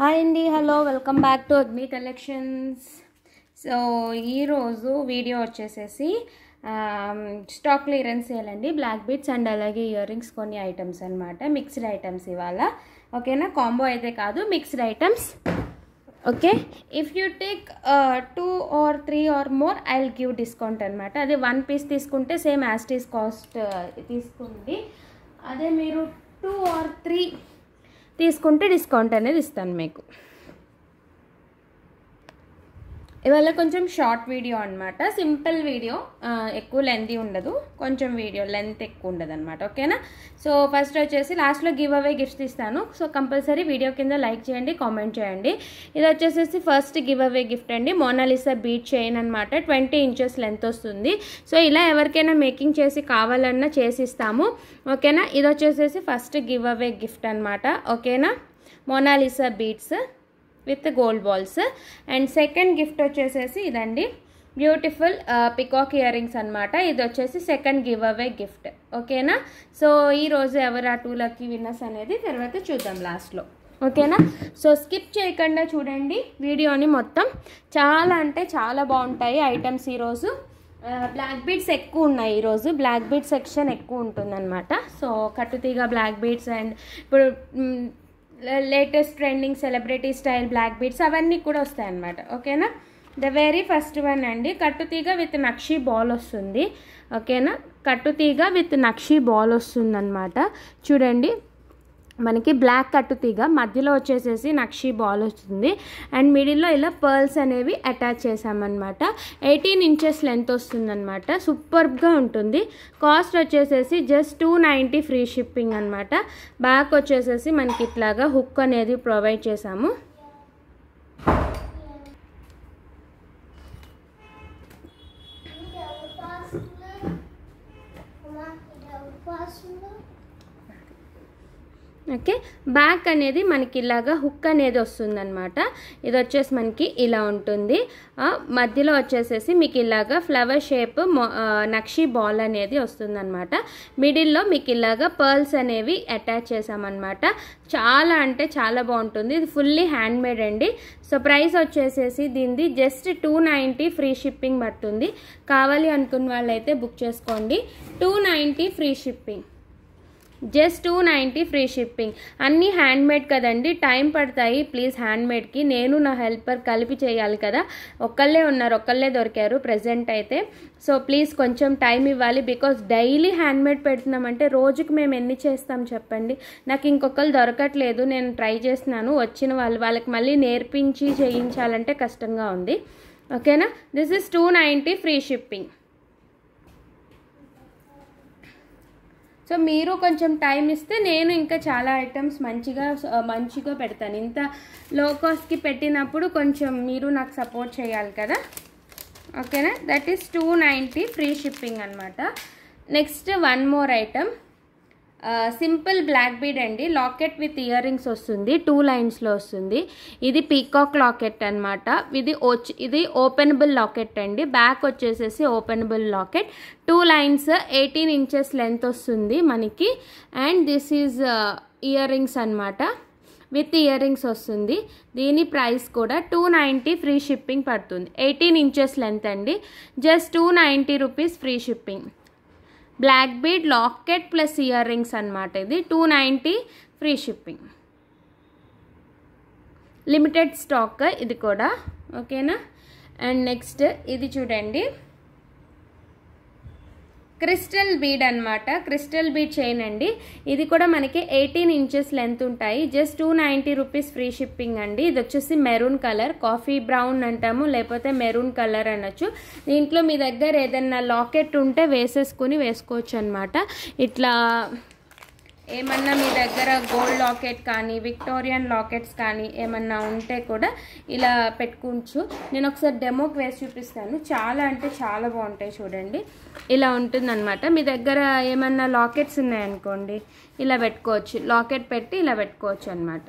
Hi అండి, hello, welcome back to అగ్ని collections. So ఈరోజు వీడియో వచ్చేసేసి స్టాక్ క్లియరెన్స్ సేల్ అండి. బ్లాక్ బీడ్స్ అండ్ అలాగే ఇయర్ రింగ్స్ కొన్ని ఐటమ్స్ అనమాట. మిక్స్డ్ ఐటమ్స్ ఇవాళ, ఓకేనా? కాంబో అయితే కాదు, mixed items. Okay, if you take 2 or 3 or more I will give discount అనమాట. అదే 1 piece తీసుకుంటే సేమ్ యాస్టీస్ కాస్ట్ తీసుకుంది. అదే మీరు 2 or 3 తీసుకుంటే డిస్కౌంట్ అనేది ఇస్తాను మీకు. ఇవాళ కొంచెం షార్ట్ వీడియో అనమాట, సింపుల్ వీడియో, ఎక్కువ లెంతీ ఉండదు, కొంచెం వీడియో లెంత్ ఎక్కువ ఉండదు అనమాట, ఓకేనా? సో ఫస్ట్ వచ్చేసి లాస్ట్లో గివ్ అవే గిఫ్ట్స్ ఇస్తాను. సో కంపల్సరీ వీడియో కింద లైక్ చేయండి, కామెంట్ చేయండి. ఇది వచ్చేసేసి ఫస్ట్ గివ్ అవే గిఫ్ట్ అండి, మోనాలిసా బీట్ చైన్ అనమాట. 20 inches లెంత్ వస్తుంది. సో ఇలా ఎవరికైనా మేకింగ్ చేసి కావాలన్నా చేసి ఇస్తాము, ఓకేనా? ఇది వచ్చేసేసి ఫస్ట్ గివ్ అవే గిఫ్ట్ అనమాట, ఓకేనా? Mona Lisa beads with gold balls. And second gift వచ్చేసేసి ఇదండి, బ్యూటిఫుల్ పికాక్ ఇయర్ రింగ్స్ అనమాట. ఇది వచ్చేసి సెకండ్ గివ్ అవే గిఫ్ట్, ఓకేనా? సో ఈరోజు ఎవరు ఆ 2 lucky విన్నర్స్ అనేది తర్వాత చూద్దాం లాస్ట్లో, ఓకేనా? సో స్కిప్ చేయకుండా చూడండి వీడియోని మొత్తం. చాలా అంటే చాలా బాగుంటాయి ఐటమ్స్ ఈరోజు. బ్లాక్ బీడ్స్ ఎక్కువ ఉన్నాయి ఈరోజు, బ్లాక్ బీడ్ సెక్షన్ ఎక్కువ ఉంటుందన్నమాట. సో కట్టుతీగ బ్లాక్ బీడ్స్ అండ్ ఇప్పుడు latest trending celebrity style black beads అవన్నీ కూడా వస్తాయి అన్నమాట, ఓకేనా? ద వెరీ ఫస్ట్ వన్ అండి, కట్టుతీగ విత్ నక్షి బాల్ వస్తుంది, ఓకేనా? కట్టుతీగ విత్ నక్షి బాల్ వస్తుంది అనమాట. చూడండి, మనకి బ్లాక్ కట్టుతీగ మధ్యలో వచ్చేసేసి నక్షి బాల్ వస్తుంది అండ్ మిడిల్లో ఇలా పర్ల్స్ అనేవి అటాచ్ చేసామన్నమాట. 18 inches లెంత్ వస్తుందన్నమాట. సూపర్గా ఉంటుంది. కాస్ట్ వచ్చేసేసి జస్ట్ 290 ఫ్రీ షిప్పింగ్ అనమాట. బ్యాక్ వచ్చేసేసి మనకి ఇట్లాగా హుక్ అనేది ప్రొవైడ్ చేసాము. ఓకే, బ్యాక్ అనేది మనకి ఇలాగా హుక్ అనేది వస్తుందన్నమాట. ఇది వచ్చేసి మనకి ఇలా ఉంటుంది. మధ్యలో వచ్చేసేసి మీకు ఇలాగా ఫ్లవర్ షేప్ నక్షి బాల్ అనేది వస్తుందన్నమాట. మిడిల్లో మీకు ఇలాగా పర్ల్స్ అనేవి అటాచ్ చేసామన్నమాట. చాలా అంటే చాలా బాగుంటుంది. ఇది ఫుల్లీ హ్యాండ్ మేడ్ అండి. సో ప్రైస్ వచ్చేసేసి దీనిది జస్ట్ 290 ఫ్రీ షిప్పింగ్ పడుతుంది. కావాలి అనుకున్న వాళ్ళైతే బుక్ చేసుకోండి. 290 free shipping, just 290 free shipping. అన్నీ హ్యాండ్మేడ్ కదండి, టైం పడతాయి ప్లీజ్ హ్యాండ్మేడ్కి. నేను నా హెల్పర్ కలిపి చేయాలి కదా, ఒక్కళ్ళే ఉన్నారు, ఒక్కళ్ళే దొరికారు ప్రజెంట్ అయితే. సో ప్లీజ్ కొంచెం టైం ఇవ్వాలి, బికాస్ డైలీ హ్యాండ్మేడ్ పెడుతున్నామంటే రోజుకి మేము ఎన్ని చేస్తాం చెప్పండి? నాకు ఇంకొకరు దొరకట్లేదు, నేను ట్రై చేస్తున్నాను. వచ్చిన వాళ్ళకి మళ్ళీ నేర్పించి చేయించాలంటే కష్టంగా ఉంది, ఓకేనా? This is 290 free shipping. So మీరు కొంచెం టైం ఇస్తే నేను ఇంకా చాలా ఐటమ్స్ మంచిగా పెడతాను. ఇంత లో కాస్ట్కి పెట్టినప్పుడు కొంచెం మీరు నాకు సపోర్ట్ చేయాలి కదా, ఓకేనా? దట్ ఈస్ 290 ఫ్రీ షిప్పింగ్ అనమాట. Next one more item, simple black bead అండి. లాకెట్ విత్ ఇయర్ రింగ్స్ వస్తుంది, 2 linesలో వస్తుంది. ఇది పీకాక్ లాకెట్ అనమాట. ఇది ఓపెనబుల్ లాకెట్ అండి. బ్యాక్ వచ్చేసేసి openable locket, 2 lines, 18 inches length వస్తుంది మనకి. And this is earrings అనమాట, విత్ ఇయర్ రింగ్స్ వస్తుంది. దీని ప్రైస్ కూడా 290 ఫ్రీ షిప్పింగ్ పడుతుంది. 18 inches లెంత్ అండి, just 290 rupees free shipping. Black bead locket plus earrings అనమాట. ఇది 290 ఫ్రీ షిప్పింగ్. లిమిటెడ్ స్టాక్ ఇది కూడా, ఓకేనా? అండ్ నెక్స్ట్ ఇది చూడండి, క్రిస్టల్ బీడ్ అనమాట. క్రిస్టల్ బీడ్ చైన్ అండి. ఇది కూడా మనకి 18 inches లెంత్ ఉంటాయి. జస్ట్ 290 రూపీస్ ఫ్రీ షిప్పింగ్ అండి. ఇది వచ్చేసి మెరూన్ కలర్, కాఫీ బ్రౌన్ అంటాము, లేకపోతే మెరూన్ కలర్ అనొచ్చు. దీంట్లో మీ దగ్గర ఏదైనా లాకెట్ ఉంటే వేసుకోవచ్చు అనమాట. ఇట్లా ఏమన్నా మీ దగ్గర గోల్డ్ లాకెట్ కానీ విక్టోరియన్ లాకెట్స్ కానీ ఏమన్నా ఉంటే కూడా ఇలా పెట్టుకోవచ్చు. నేను ఒకసారి డెమోకి వేసి చూపిస్తాను. చాలా అంటే చాలా బాగుంటాయి చూడండి. ఇలా ఉంటుందన్నమాట. మీ దగ్గర ఏమన్నా లాకెట్స్ ఉన్నాయనుకోండి, ఇలా పెట్టుకోవచ్చు, లాకెట్ పెట్టి ఇలా పెట్టుకోవచ్చు అనమాట.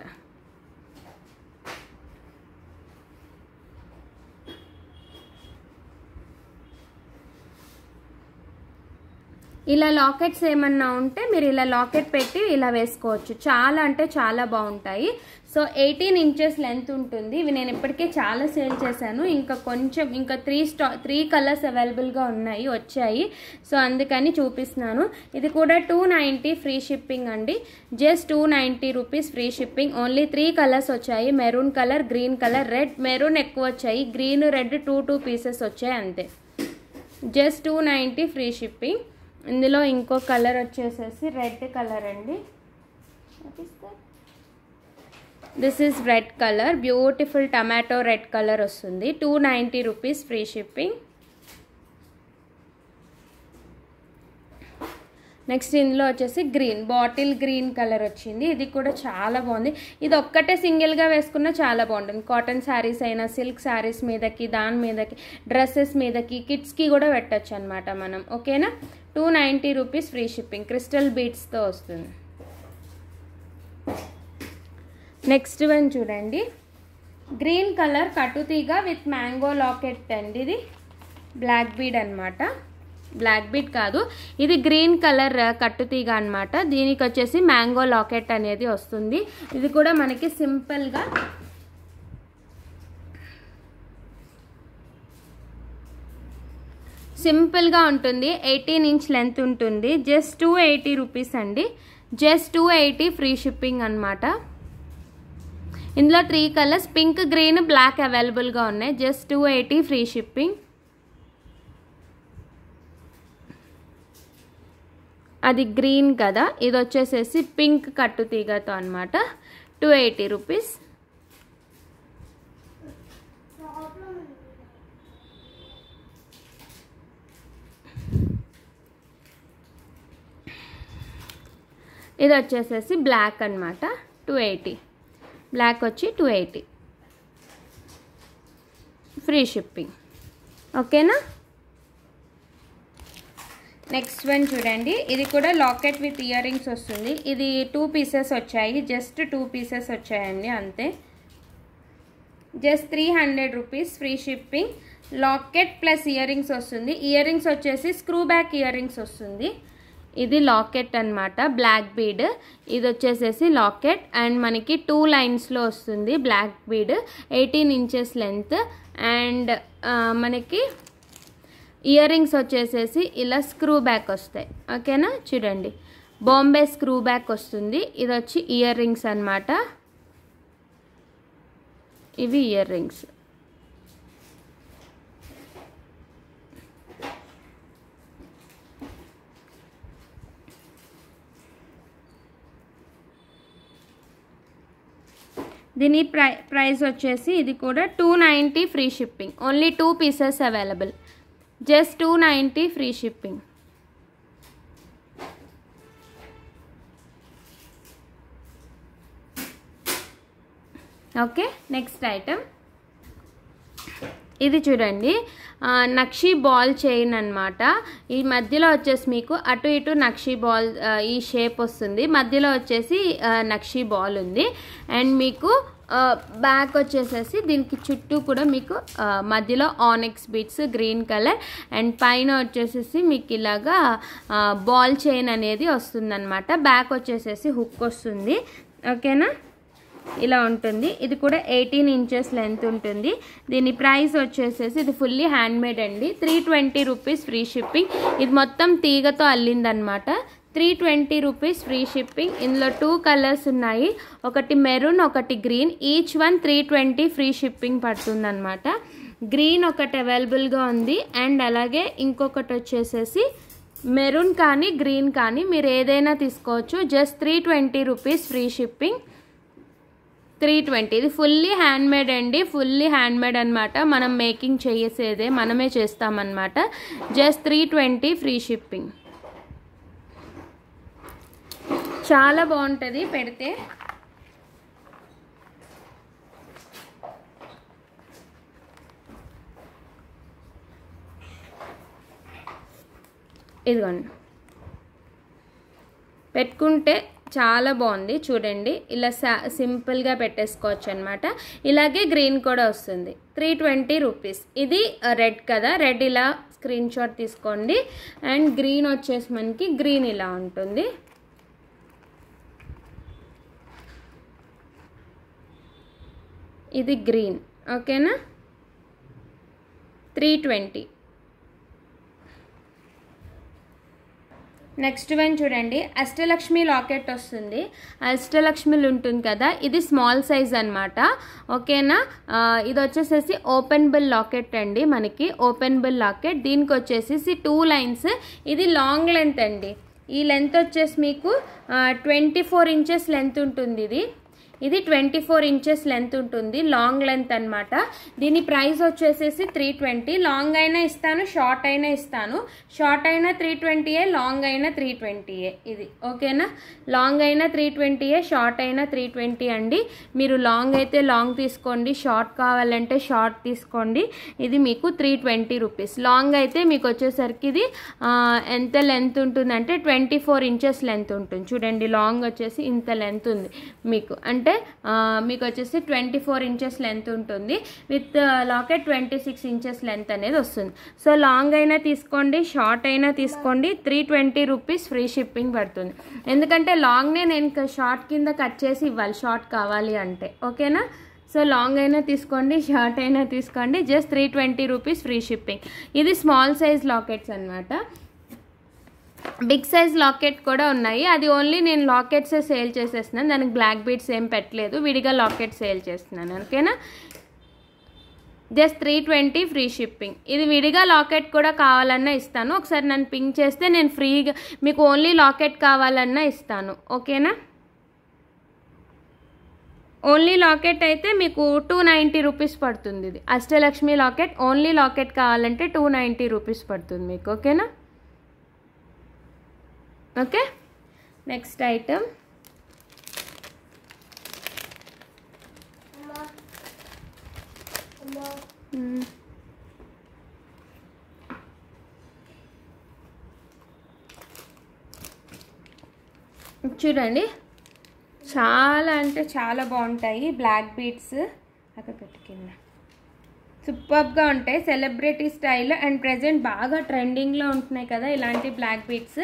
ఇలా లాకెట్స్ ఏమన్నా ఉంటే మీరు ఇలా లాకెట్ పెట్టి ఇలా వేసుకోవచ్చు. చాలా అంటే చాలా బాగుంటాయి. సో 18 ఇంచెస్ లెంత్ ఉంటుంది. ఇవి నేను ఇప్పటికే చాలా సేల్ చేశాను. ఇంకా కొంచెం ఇంకా 3 కలర్స్ అవైలబుల్గా ఉన్నాయి, వచ్చాయి. సో అందుకని చూపిస్తున్నాను. ఇది కూడా 290 ఫ్రీ షిప్పింగ్ అండి. Just 290 rupees free shipping. Only 3 colours వచ్చాయి. Maroon colour, green colour, red. Maroon ఎక్కువ వచ్చాయి, గ్రీన్ రెడ్ 2 పీసెస్ వచ్చాయి అంతే. Just 290 free shipping. ఇందులో ఇంకో కలర్ వచ్చేసేసి రెడ్ కలర్ అండి. This is red colour, beautiful tomato red colour వస్తుంది. 290 రూపీస్ ఫ్రీ షిప్పింగ్. నెక్స్ట్ ఇందులో వచ్చేసి గ్రీన్, బాటిల్ గ్రీన్ కలర్ వచ్చింది. ఇది కూడా చాలా బాగుంది. ఇది ఒక్కటే సింగిల్గా వేసుకున్నా చాలా బాగుంటుంది. కాటన్ శారీస్ అయినా, సిల్క్ శారీస్ మీదకి, దాని మీదకి, డ్రెస్సెస్ మీదకి, కిడ్స్కి కూడా పెట్టచ్చు అనమాట మనం. ఓకేనా? 290 రూపీస్ ఫ్రీ షిప్పింగ్. క్రిస్టల్ బీడ్స్తో వస్తుంది. నెక్స్ట్ వన్ చూడండి, గ్రీన్ కలర్ కట్టుతీగ విత్ మ్యాంగో లాకెట్ అండి. ఇది బ్లాక్ బీడ్ అనమాట. బ్లాక్ బీడ్ కాదు, ఇది గ్రీన్ కలర్ కట్టుతీగ అనమాట. దీనికి వచ్చేసి మ్యాంగో లాకెట్ అనేది వస్తుంది. ఇది కూడా మనకి సింపుల్గా ఉంటుంది. 18 ఇంచ్ లెంత్ ఉంటుంది. జస్ట్ 280 రూపీస్ అండి. జస్ట్ 280 ఫ్రీ షిప్పింగ్ అనమాట. ఇందులో 3 కలర్స్, పింక్, గ్రీన్, బ్లాక్ అవైలబుల్గా ఉన్నాయి. Just 280 free shipping. అది గ్రీన్ కదా, ఇది వచ్చేసేసి పింక్ కట్టు తీగతో అనమాట. 280 రూపీస్. ఇది వచ్చేసేసి బ్లాక్ అనమాట. 280. బ్లాక్ వచ్చి 280 ఫ్రీ షిప్పింగ్. ఓకేనా? నెక్స్ట్ వన్ చూడండి, ఇది కూడా లాకెట్ విత్ ఇయర్ రింగ్స్ వస్తుంది. ఇది 2 పీసెస్ వచ్చాయి. జస్ట్ 2 పీసెస్ వచ్చాయండి అంతే. Just 300 rupees free shipping. Locket plus earrings వస్తుంది. ఇయర్ రింగ్స్ వచ్చేసి స్క్రూ బ్యాక్ ఇయర్ రింగ్స్ వస్తుంది. ఇది లాకెట్ అనమాట, బ్లాక్ బీడ్. ఇది వచ్చేసేసి లాకెట్ అండ్ మనకి 2 లైన్స్లో వస్తుంది black bead. 18 inches length. And మనకి ఇయర్ రింగ్స్ వచ్చేసేసి ఇలా స్క్రూ బ్యాక్ వస్తాయి. ఓకేనా? చూడండి, బాంబే స్క్రూ బ్యాక్ వస్తుంది. ఇది వచ్చి ఇయర్ రింగ్స్ అనమాట. ఇవి ఇయర్ రింగ్స్. దీని ప్రైస్ వచ్చేసి ఇది కూడా 290 free shipping. Only 2 pieces available. Just 290 free shipping. Okay, next item ఇది చూడండి, నక్షి బాల్ చైన్ అనమాట. ఈ మధ్యలో వచ్చేసి మీకు అటు ఇటు నక్షి బాల్ ఈ షేప్ వస్తుంది. మధ్యలో వచ్చేసి నక్షి బాల్ ఉంది. అండ్ మీకు బ్యాక్ వచ్చేసేసి దీనికి చుట్టూ కూడా మీకు మధ్యలో ఆనెక్స్ బీట్స్ గ్రీన్ కలర్ అండ్ పైన వచ్చేసేసి మీకు ఇలాగా బాల్ చైన్ అనేది వస్తుందన్నమాట. బ్యాక్ వచ్చేసేసి హుక్ వస్తుంది. ఓకేనా? ఇలా ఉంటుంది. ఇది కూడా 18 ఇంచెస్ లెంత్ ఉంటుంది. దీని ప్రైస్ వచ్చేసేసి ఇది ఫుల్లీ హ్యాండ్మేడ్ అండి. 320 రూపీస్ ఫ్రీ షిప్పింగ్. ఇది మొత్తం తీగతో అల్లిందనమాట. 320 రూపీస్ ఫ్రీ షిప్పింగ్. ఇందులో 2 కలర్స్ ఉన్నాయి, ఒకటి మెరూన్, ఒకటి green. Each one 320 free shipping పడుతుందన్నమాట. గ్రీన్ ఒకటి అవైలబుల్గా ఉంది అండ్ అలాగే ఇంకొకటి వచ్చేసేసి మెరూన్ కానీ గ్రీన్ కానీ మీరు ఏదైనా తీసుకోవచ్చు. Just 320 rupees free shipping. 320. ఇది ఫుల్లీ హ్యాండ్మేడ్ అండి. ఫుల్లీ హ్యాండ్మేడ్ అనమాట. మనం మేకింగ్ చేసేదే మనమే చేస్తామన్నమాట. Just 320 free shipping. చాలా బాగుంటుంది పెడితే. ఇదిగోండి, పెట్టుకుంటే చాలా బాగుంది. చూడండి, ఇలా సింపుల్గా పెట్టేసుకోవచ్చు అనమాట. ఇలాగే గ్రీన్ కూడా వస్తుంది. 320 రూపీస్. ఇది రెడ్ కదా, రెడ్ ఇలా స్క్రీన్ షాట్ తీసుకోండి. అండ్ గ్రీన్ వచ్చేసి మనకి గ్రీన్ ఇలా ఉంటుంది. ఇది గ్రీన్, ఓకేనా, 320. నెక్స్ట్ వన్ చూడండి, అష్టలక్ష్మి లాకెట్ వస్తుంది. అష్టలక్ష్మిలు ఉంటుంది కదా, ఇది స్మాల్ సైజ్ అనమాట, ఓకేనా. ఇది వచ్చేసేసి ఓపెనబుల్ లాకెట్ అండి, మనకి ఓపెనబుల్ లాకెట్. దీనికి వచ్చేసి 2 లైన్స్. ఇది లాంగ్ లెంత్ అండి. ఈ లెంత్ వచ్చేసి మీకు 24 ఇంచెస్ లెంత్ ఉంటుంది. ఇది 24 ఇంచెస్ లెంత్ ఉంటుంది, లాంగ్ లెంత్ అనమాట. దీని ప్రైస్ వచ్చేసేసి 320. లాంగ్ అయినా ఇస్తాను, షార్ట్ అయినా ఇస్తాను. షార్ట్ అయినా 320, లాంగ్ అయినా 320. ఇది ఓకేనా. లాంగ్ అయినా 320, షార్ట్ అయినా 320 అండి. మీరు లాంగ్ అయితే లాంగ్ తీసుకోండి, షార్ట్ కావాలంటే షార్ట్ తీసుకోండి. ఇది మీకు 320 రూపీస్. లాంగ్ అయితే మీకు వచ్చేసరికి ఇది ఎంత లెంత్ ఉంటుందంటే 24 ఇంచెస్ లెంత్ ఉంటుంది. చూడండి, లాంగ్ వచ్చేసి ఇంత లెంత్ ఉంది మీకు, అంటే మీకు వచ్చేసి 24 ఇంచెస్ లెంత్ ఉంటుంది. విత్ లాకెట్ 26 ఇంచెస్ లెంత్ అనేది వస్తుంది. సో లాంగ్ అయినా తీసుకోండి, షార్ట్ అయినా తీసుకోండి. 320 రూపీస్ ఫ్రీ షిప్పింగ్ పడుతుంది. ఎందుకంటే లాంగ్నే నేను షార్ట్ కింద కట్ చేసి ఇవ్వాలి, షార్ట్ కావాలి అంటే, ఓకేనా. సో లాంగ్ అయినా తీసుకోండి, షార్ట్ అయినా తీసుకోండి. Just 320 rupees free shipping. ఇది స్మాల్ సైజ్ లాకెట్స్ అనమాట. బిగ్ సైజ్ లాకెట్ కూడా ఉన్నాయి. అది ఓన్లీ నేను లాకెట్సే సేల్ చేసేస్తున్నాను, దానికి బ్లాక్ బీడ్స్ ఏం పెట్టలేదు, విడిగా లాకెట్ సేల్ చేస్తున్నాను, ఓకేనా. Just 320 free shipping. ఇది విడిగా లాకెట్ కూడా కావాలన్నా ఇస్తాను. ఒకసారి నన్ను పింక్ చేస్తే నేను ఫ్రీగా మీకు ఓన్లీ లాకెట్ కావాలన్నా ఇస్తాను, ఓకేనా. ఓన్లీ లాకెట్ అయితే మీకు 290 రూపీస్ పడుతుంది. ఇది అష్టలక్ష్మి లాకెట్. ఓన్లీ లాకెట్ కావాలంటే 290 రూపీస్ పడుతుంది మీకు, ఓకేనా. ఓకే, నెక్స్ట్ ఐటమ్ చూడండి, చాలా అంటే చాలా బాగుంటాయి. బ్లాక్ బీడ్స్ అక్కడ పెట్టుకున్నా, సూపర్గా ఉంటాయి, సెలబ్రిటీ స్టైల్. అండ్ ప్రెజెంట్ బాగా ట్రెండింగ్లో ఉంటున్నాయి కదా ఇలాంటి బ్లాక్ బీడ్స్,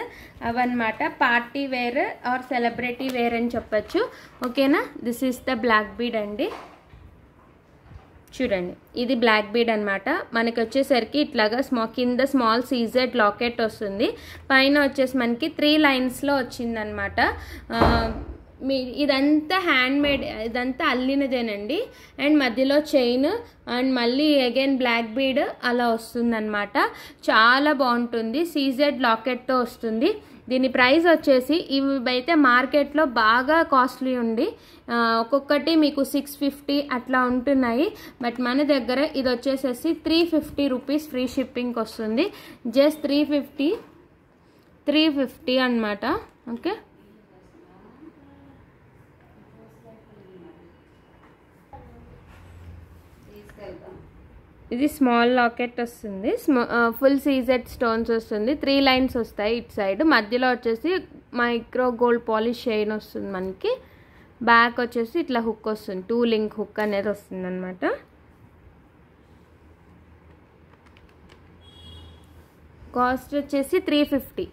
అవన్నమాట. Party wear or celebrity wear అని చెప్పచ్చు, ఓకేనా. This is the black bead అండి. చూడండి, ఇది బ్లాక్ బీడ్ అనమాట. మనకి వచ్చేసరికి ఇట్లాగా కింద స్మాల్ సీజెడ్ లాకెట్ వస్తుంది. పైన వచ్చేసి మనకి 3 లైన్స్లో వచ్చిందనమాట. ఇదంతా హ్యాండ్ మేడ్, ఇదంతా అల్లినదేనండి. అండ్ మధ్యలో చైన్ అండ్ మళ్ళీ అగైన్ బ్లాక్ బీడ్ అలా వస్తుందన్నమాట. చాలా బాగుంటుంది, సీజెడ్ లాకెట్తో వస్తుంది. దీని ప్రైస్ వచ్చేసి ఇవి అయితే మార్కెట్లో బాగా కాస్ట్లీ ఉంది, ఒక్కొక్కటి మీకు 650 అట్లా ఉంటున్నాయి. బట్ మన దగ్గర ఇది వచ్చేసేసి 350 రూపీస్ ఫ్రీ షిప్పింగ్కి వస్తుంది. జస్ట్ 350 అనమాట, ఓకే. ఇది స్మాల్ లాకెట్ వస్తుంది, ఫుల్ సీజెడ్ స్టోన్స్ వస్తుంది. 3 లైన్స్ వస్తాయి ఇటు సైడ్. మధ్యలో వచ్చేసి మైక్రో గోల్డ్ పాలిష్ చైన్ వస్తుంది మనకి. బ్యాక్ వచ్చేసి ఇట్లా హుక్ వస్తుంది, 2 లింక్ హుక్ అనేది వస్తుంది అనమాట. కాస్ట్ వచ్చేసి 350.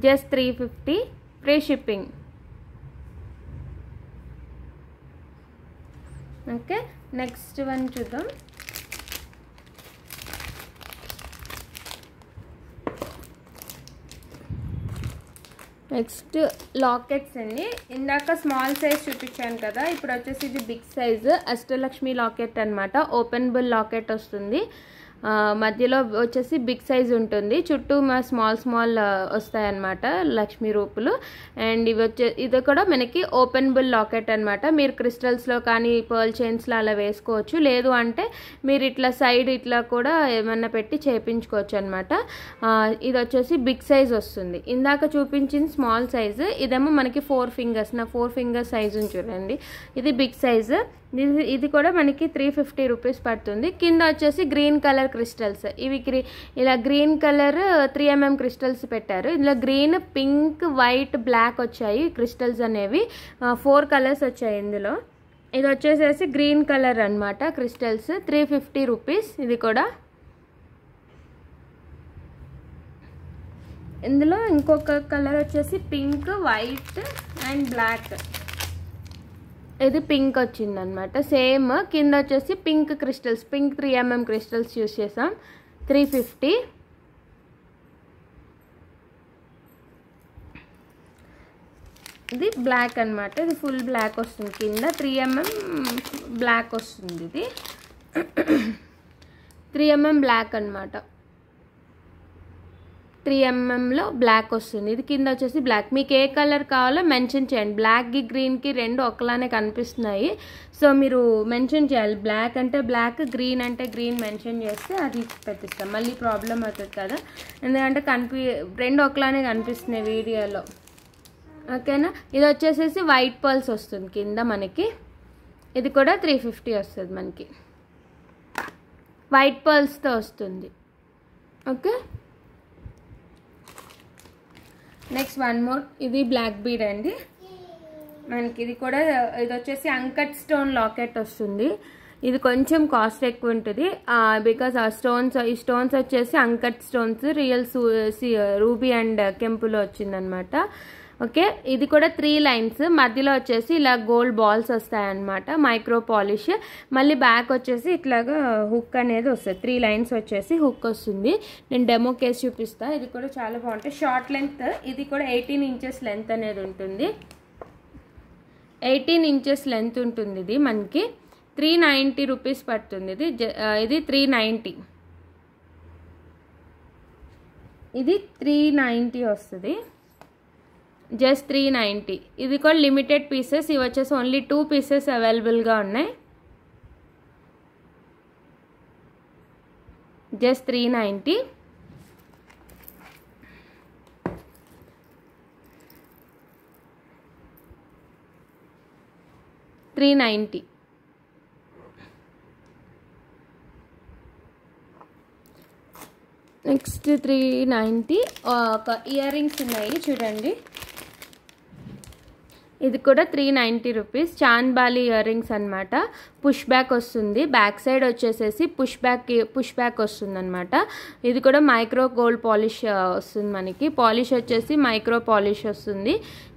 Just 350 free shipping, okay. Next one చూద్దాం. నెక్స్ట్ లాకెట్స్ అండి. ఇందాక స్మాల్ సైజ్ చూపించాను కదా, ఇప్పుడు వచ్చేసి ఇది బిగ్ సైజు అష్టలక్ష్మి లాకెట్ అనమాట. ఓపెనబుల్ లాకెట్ వస్తుంది. మధ్యలో వచ్చేసి బిగ్ సైజ్ ఉంటుంది, చుట్టూ స్మాల్ వస్తాయన్నమాట లక్ష్మీ రూపులు. అండ్ ఇది కూడా మనకి ఓపెనబుల్ లాకెట్ అనమాట. మీరు క్రిస్టల్స్లో కానీ పర్ల్ చైన్స్లో అలా వేసుకోవచ్చు, లేదు అంటే మీరు ఇట్లా సైడ్ ఇట్లా కూడా ఏమన్నా పెట్టి చేయించుకోవచ్చు అనమాట. ఇది వచ్చేసి బిగ్ సైజ్ వస్తుంది. ఇందాక చూపించింది స్మాల్ సైజు, ఇదేమో మనకి 4 ఫింగర్స్, నా 4 ఫింగర్స్ సైజు చూడండి. ఇది బిగ్ సైజు. ఇది కూడా మనకి 350 రూపీస్ పడుతుంది. కింద వచ్చేసి గ్రీన్ కలర్ క్రిస్టల్స్, ఇవి ఇలా గ్రీన్ కలర్ 3mm క్రిస్టల్స్ పెట్టారు. ఇందులో గ్రీన్, పింక్, వైట్, బ్లాక్ వచ్చాయి క్రిస్టల్స్ అనేవి. 4 కలర్స్ వచ్చాయి ఇందులో. ఇది వచ్చేసేసి గ్రీన్ కలర్ అనమాట క్రిస్టల్స్. 350 రూపీస్ ఇది కూడా. ఇందులో ఇంకొక కలర్ వచ్చేసి పింక్, వైట్ అండ్ బ్లాక్. ఇది పింక్ వచ్చిందనమాట. సేమ్ కింద వచ్చేసి pink crystals, pink 3mm crystals use చేసాం. 350. ఇది బ్లాక్ అనమాట. ఇది ఫుల్ బ్లాక్ వస్తుంది, కింద 3mm బ్లాక్ వస్తుంది. ఇది 3mm బ్లాక్ అనమాట. 3mmలో బ్లాక్ వస్తుంది. ఇది కింద వచ్చేసి బ్లాక్. మీకు ఏ కలర్ కావాలో మెన్షన్ చేయండి. బ్లాక్కి గ్రీన్కి రెండు ఒకలానే కనిపిస్తున్నాయి. సో మీరు మెన్షన్ చేయాలి. బ్లాక్ అంటే బ్లాక్, గ్రీన్ అంటే గ్రీన్ మెన్షన్ చేస్తే అది పెట్టిస్తాం. మళ్ళీ ప్రాబ్లం అవుతుంది కదా, ఎందుకంటే రెండు ఒకలానే కనిపిస్తున్నాయి వీడియోలో. ఓకేనా. ఇది వచ్చేసేసి వైట్ పర్ల్స్ వస్తుంది కింద మనకి. ఇది కూడా 350 వస్తుంది మనకి, వైట్ పర్ల్స్తో వస్తుంది. ఓకే. Next one more. ఇది బ్లాక్ బీడ్ అండి మనకి. ఇది కూడా ఇది వచ్చేసి అంకట్ స్టోన్ లాకెట్ వస్తుంది. ఇది కొంచెం కాస్ట్ ఎక్కువ ఉంటుంది బికాజ్ ఈ స్టోన్స్ వచ్చేసి uncut stones, real ruby and కెంపులో వచ్చిందనమాట. ఓకే. ఇది కూడా 3 లైన్స్, మధ్యలో వచ్చేసి ఇలా గోల్డ్ బాల్స్ వస్తాయన్నమాట, మైక్రో పాలిష్. మళ్ళీ బ్యాక్ వచ్చేసి ఇట్లాగా హుక్ అనేది వస్తుంది. 3 లైన్స్ వచ్చేసి హుక్ వస్తుంది. నేను డెమో కేస్ చూపిస్తాను. ఇది కూడా చాలా బాగుంటుంది. Short length. ఇది కూడా 18 ఇంచెస్ లెంత్ అనేది ఉంటుంది. 18 ఇంచెస్ లెంత్ ఉంటుంది. ఇది మనకి 390 రూపీస్ పడుతుంది. ఇది 390. ఇది 390 వస్తుంది. జస్ట్ 390. ఇది కూడా లిమిటెడ్ పీసెస్. ఇవి వచ్చేసి ఓన్లీ 2 పీసెస్ అవైలబుల్గా ఉన్నాయి. జస్ట్ 390. నెక్స్ట్ 390 ఒక ఇయర్ రింగ్స్ ఉన్నాయి చూడండి. ఇది కూడా 390 రూపీస్. చాన్బాలి ఇయర్ రింగ్స్ అనమాట. పుష్ బ్యాక్ వస్తుంది. బ్యాక్ సైడ్ వచ్చేసేసి పుష్ బ్యాక్ వస్తుంది అనమాట. ఇది కూడా మైక్రో గోల్డ్ పాలిష్ వస్తుంది మనకి. పాలిష్ వచ్చేసి మైక్రో పాలిష్ వస్తుంది.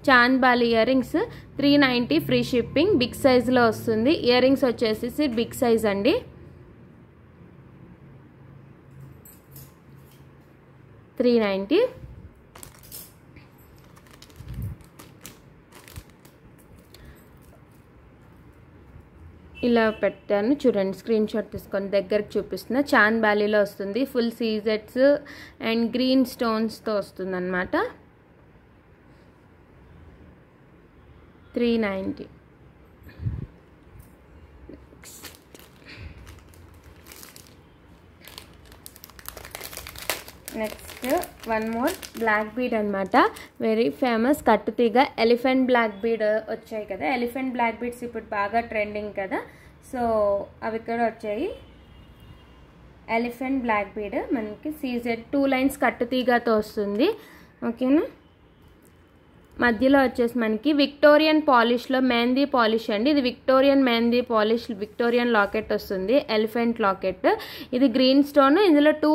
Chandbali earrings 390 free shipping. Big సైజ్లో వస్తుంది. ఇయర్ రింగ్స్ వచ్చేసి బిగ్ సైజ్ అండి. 390. ఇలా పెట్టాను చూడండి. స్క్రీన్ షాట్ తీసుకొని దగ్గరకు చూపిస్తున్నా. చాన్బాలీలో వస్తుంది. ఫుల్ సీజెట్స్ అండ్ గ్రీన్ స్టోన్స్తో వస్తుంది అనమాట. 390. Next one more black bead అనమాట. వెరీ ఫేమస్ కట్టుతీగ ఎలిఫెంట్ బ్లాక్ బీడ్ వచ్చాయి కదా. ఎలిఫెంట్ బ్లాక్ బీడ్స్ ఇప్పుడు బాగా ట్రెండింగ్ కదా. సో అవి కూడా వచ్చాయి. ఎలిఫెంట్ బ్లాక్ బీడ్ మనకి సీజెడ్ 2 లైన్స్ కట్టుతీగతో వస్తుంది. ఓకేనా. మధ్యలో వచ్చేసి మనకి విక్టోరియన్ పాలిష్లో మెహందీ పాలిష్ అండి. ఇది Victorian mehndi polish, Victorian locket వస్తుంది. Elephant locket. ఇది గ్రీన్ స్టోన్. ఇందులో 2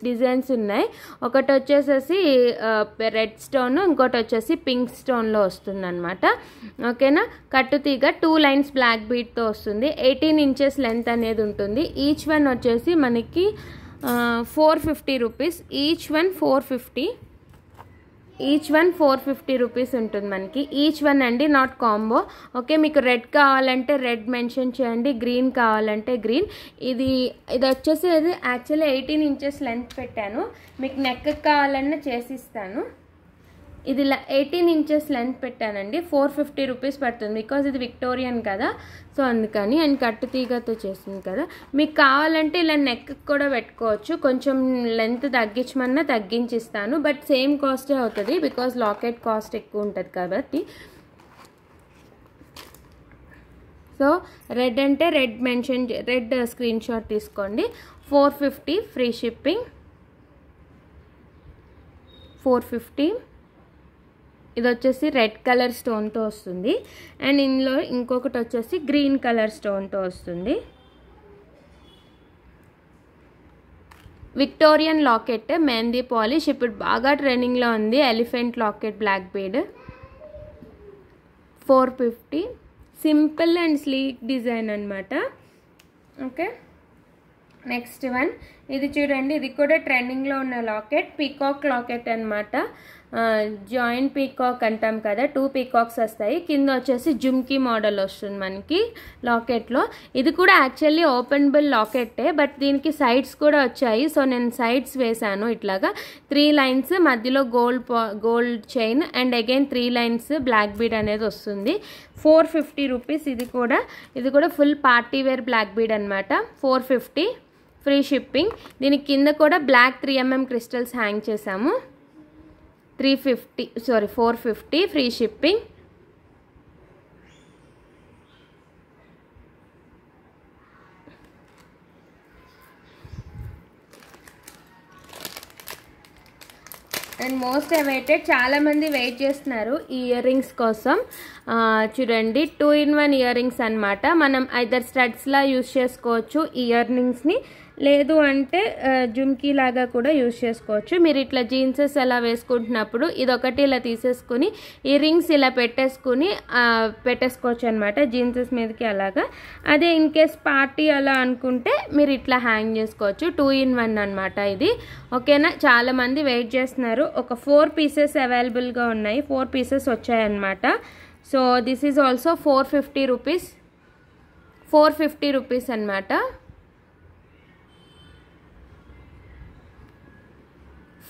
డిజైన్స్ ఉన్నాయి. ఒకటి వచ్చేసేసి రెడ్ స్టోన్, ఇంకోటి వచ్చేసి పింక్ స్టోన్లో వస్తుంది అనమాట. ఓకేనా. కట్టుతీగ 2 లైన్స్ బ్లాక్ బీడ్తో వస్తుంది. 18 ఇంచెస్ లెంత్ అనేది ఉంటుంది. ఈచ్ వన్ వచ్చేసి మనకి 450 రూపీస్. ఈచ్ వన్ 450 రూపీస్ ఉంటుంది మనకి. ఈచ్ వన్ అండి, నాట్ కాంబో. ఓకే. మీకు రెడ్ కావాలంటే రెడ్ మెన్షన్ చేయండి, గ్రీన్ కావాలంటే గ్రీన్. ఇది వచ్చేసి అది యాక్చువల్లీ 18 ఇంచెస్ లెంత్ పెట్టాను. మీకు నెక్ కావాలన్నా చేసిస్తాను. ఇది 18 ఇంచెస్ లెంత్ పెట్టానండి. 450 రూపీస్ పడుతుంది బికాజ్ ఇది విక్టోరియన్ కదా. సో అందుకని అండ్ కట్టుతీగతో చేసింది కదా. మీకు కావాలంటే ఇలా నెక్ కూడా పెట్టుకోవచ్చు. కొంచెం లెంత్ తగ్గించమన్నా తగ్గించిస్తాను. బట్ సేమ్ కాస్టే అవుతుంది బికాజ్ లాకెట్ కాస్ట్ ఎక్కువ ఉంటుంది కాబట్టి. సో రెడ్ అంటే రెడ్ స్క్రీన్ షాట్ తీసుకోండి. 450 ఫ్రీ షిప్పింగ్. 450. ఇది వచ్చేసి రెడ్ కలర్ స్టోన్తో వస్తుంది. అండ్ ఇందులో ఇంకొకటి వచ్చేసి గ్రీన్ కలర్ స్టోన్తో వస్తుంది. విక్టోరియన్ లాకెట్ మెహందీ పాలిష్ ఇప్పుడు బాగా ట్రెండింగ్లో ఉంది. Elephant locket black bead 450. Simple and sleek design అనమాట. ఓకే, నెక్స్ట్ వన్ ఇది చూడండి, ఇది కూడా ట్రెండింగ్లో ఉన్న లాకెట్, పీకాక్ లాకెట్ అనమాట. జాయింట్ పీకాక్ అంటాం కదా, 2 పీకాక్స్ వస్తాయి. కింద వచ్చేసి జుమ్కీ మోడల్ వస్తుంది మనకి లాకెట్లో. ఇది కూడా యాక్చువల్లీ ఓపెనబుల్ లాకెట్టే, బట్ దీనికి సైడ్స్ కూడా వచ్చాయి. సో నేను సైడ్స్ వేసాను ఇట్లాగా 3 లైన్స్, మధ్యలో gold chain and again 3 lines black bead అనేది వస్తుంది. 450 రూపీస్. ఇది కూడా full party wear black bead అనమాట. 450 ఫ్రీ షిప్పింగ్. దీని కింద కూడా బ్లాక్ 3mm క్రిస్టల్స్ హ్యాంగ్ చేసాము. 450 free shipping. And most awaited, చాలామంది వెయిట్ చేస్తున్నారు ఈ ఇయర్ రింగ్స్ కోసం. చూడండి 2-in-1 ఇయర్ రింగ్స్ అనమాట. మనం ఐదర్ స్టడ్స్లా యూస్ చేసుకోవచ్చు ఇయర్ రింగ్స్ని, లేదు అంటే జుమ్కీ లాగా కూడా యూస్ చేసుకోవచ్చు. మీరు ఇట్లా జీన్సెస్ అలా వేసుకుంటున్నప్పుడు ఇదొకటి ఇలా తీసేసుకుని ఈ రింగ్స్ ఇలా పెట్టేసుకోవచ్చు అనమాట జీన్సెస్ మీదకి అలాగా. అదే ఇన్ కేస్ పార్టీ అలా అనుకుంటే మీరు ఇట్లా హ్యాంగ్ చేసుకోవచ్చు. 2-in-1 అనమాట ఇది. ఓకేనా, చాలామంది వెయిట్ చేస్తున్నారు. ఒక 4 పీసెస్ అవైలబుల్గా ఉన్నాయి. 4 పీసెస్ వచ్చాయన్నమాట. So this is also 450 rupees. 450 rupees అనమాట.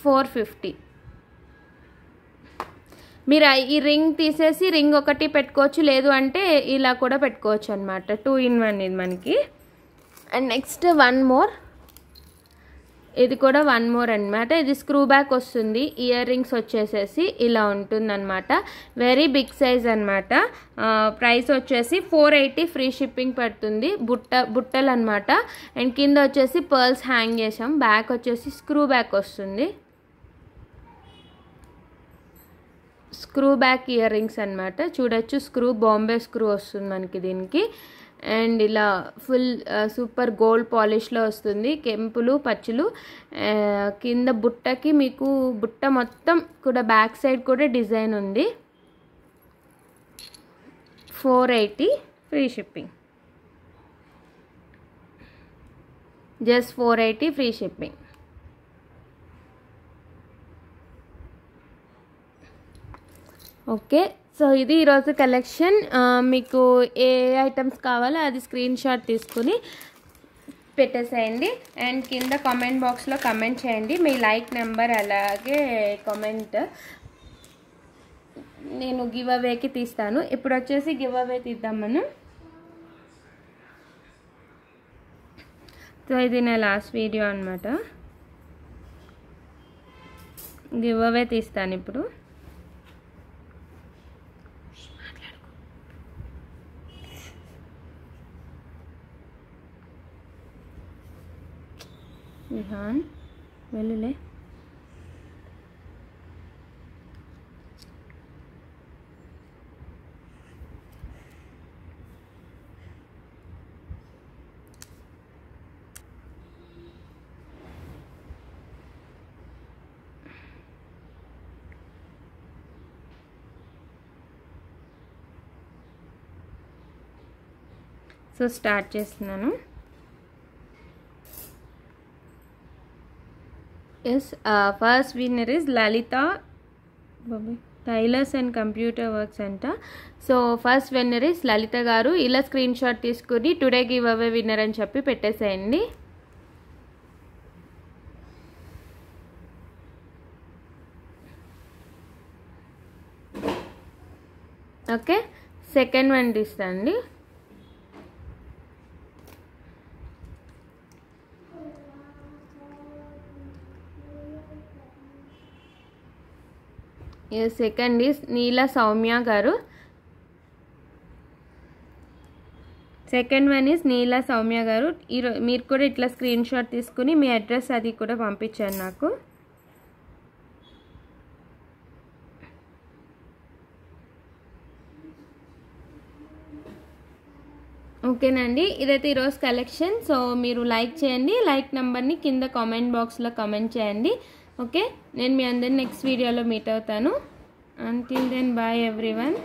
450. మీరు ఈ రింగ్ తీసేసి రింగ్ ఒకటి పెట్టుకోవచ్చు, లేదు అంటే ఇలా కూడా పెట్టుకోవచ్చు అనమాట. 2-in-1 ఇది మనకి. అండ్ నెక్స్ట్ వన్ మోర్, ఇది కూడా వన్ మోర్ అనమాట. ఇది స్క్రూ బ్యాక్ వస్తుంది. ఇయర్ రింగ్స్ వచ్చేసేసి ఇలా ఉంటుంది అనమాట. వెరీ బిగ్ సైజ్ అనమాట. ప్రైస్ వచ్చేసి 480 ఫ్రీ షిప్పింగ్ పడుతుంది. బుట్టలు అనమాట. అండ్ కింద వచ్చేసి పర్ల్స్ హ్యాంగ్ చేసాం. బ్యాక్ వచ్చేసి స్క్రూ బ్యాక్ వస్తుంది. స్క్రూ బ్యాక్ ఇయర్ రింగ్స్ అనమాట. చూడొచ్చు, బాంబే స్క్రూ వస్తుంది మనకి దీనికి. అండ్ ఇలా ఫుల్ సూపర్ గోల్డ్ పాలిష్లో వస్తుంది. కెంపులు పచ్చులు. కింద బుట్టకి మీకు బుట్ట మొత్తం కూడా బ్యాక్ సైడ్ కూడా డిజైన్ ఉంది. 480 free shipping. Just 480 free shipping. Okay, so ఇది ఈరోజు కలెక్షన్. మీకు ఏ ఐటమ్స్ కావాలో అది స్క్రీన్ షాట్ తీసుకుని పెట్టేసేయండి. అండ్ కింద కామెంట్ బాక్స్లో కామెంట్ చేయండి మీ లైక్ నెంబర్, అలాగే కామెంట్. నేను గివ్ అవేకి తీస్తాను. ఇప్పుడు వచ్చేసి గివ్ అవే తీద్దాం మనం. సో ఇది నా లాస్ట్ వీడియో అనమాట. గివ్ అవే తీస్తాను ఇప్పుడు. విహాన్ వెళ్ళలే. సో స్టార్ట్ చేస్తున్నాను. Yes, first winner is Lalita Tailors and Computer Works Center. So first winner is Lalita garu. ఇలా స్క్రీన్ షాట్ తీసుకుని టుడే గివ్ అవే విన్నర్ అని చెప్పి పెట్టేసేయండి. ఓకే, సెకండ్ వన్ తీస్తాండి. సెకండ్ ఈస్ నీలా సౌమ్య గారు. Second one is Neela Soumya గారు. మీరు కూడా ఇట్లా స్క్రీన్ షాట్ తీసుకుని మీ అడ్రస్ అది కూడా పంపించాను నాకు. ఓకేనండి, ఇదైతే ఈరోజు కలెక్షన్. సో మీరు లైక్ చేయండి, లైక్ నెంబర్ని కింద కామెంట్ బాక్స్లో కామెంట్ చేయండి. ఓకే, నేను మీ అందరిని నెక్స్ట్ వీడియోలో మీట్ అవుతాను. Until then bye everyone.